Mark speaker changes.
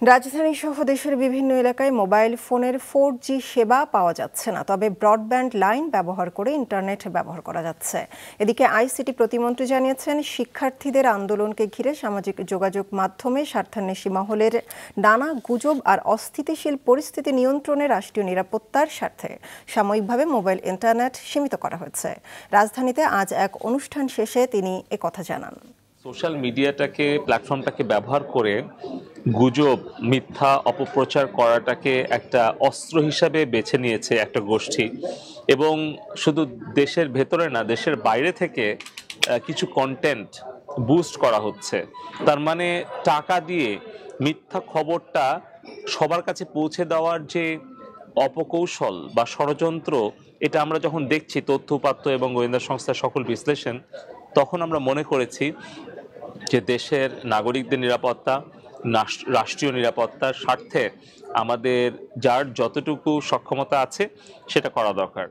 Speaker 1: রাজধানীসহ দেশের বিভিন্ন এলাকায় মোবাইল ফোনের 4G সেবা পাওয়া যাচ্ছে না, তবে ব্রডব্যান্ড লাইন ব্যবহার করে ইন্টারনেট ব্যবহার করা যাচ্ছে। এদিকে আইসিটি প্রতিমন্ত্রী জানিয়েছেন, শিক্ষার্থীদের আন্দোলনকে ঘিরে সামাজিক যোগাযোগ মাধ্যমে স্বার্থান্বেষী মহলের নানা গুজব আর অস্থিতিশীল পরিস্থিতি নিয়ন্ত্রণে রাষ্ট্রীয় নিরাপত্তার স্বার্থে সাময়িকভাবে মোবাইল ইন্টারনেট সীমিত করা হয়েছে। রাজধানীতে আজ এক অনুষ্ঠান শেষে তিনি একথা জানান।
Speaker 2: সোশ্যাল মিডিয়াটাকে, প্ল্যাটফর্মটাকে ব্যবহার করে গুজব, মিথ্যা অপপ্রচার করাটাকে একটা অস্ত্র হিসাবে বেছে নিয়েছে একটা গোষ্ঠী, এবং শুধু দেশের ভেতরে না, দেশের বাইরে থেকে কিছু কন্টেন্ট বুস্ট করা হচ্ছে। তার মানে টাকা দিয়ে মিথ্যা খবরটা সবার কাছে পৌঁছে দেওয়ার যে অপকৌশল বা ষড়যন্ত্র, এটা আমরা যখন দেখছি তথ্য উপাত্ত এবং গোয়েন্দা সংস্থার সকল বিশ্লেষণ, তখন আমরা মনে করেছি যে দেশের নাগরিকদের নিরাপত্তা, রাষ্ট্রীয় নিরাপত্তার স্বার্থে আমাদের যার যতটুকু সক্ষমতা আছে সেটা করা দরকার।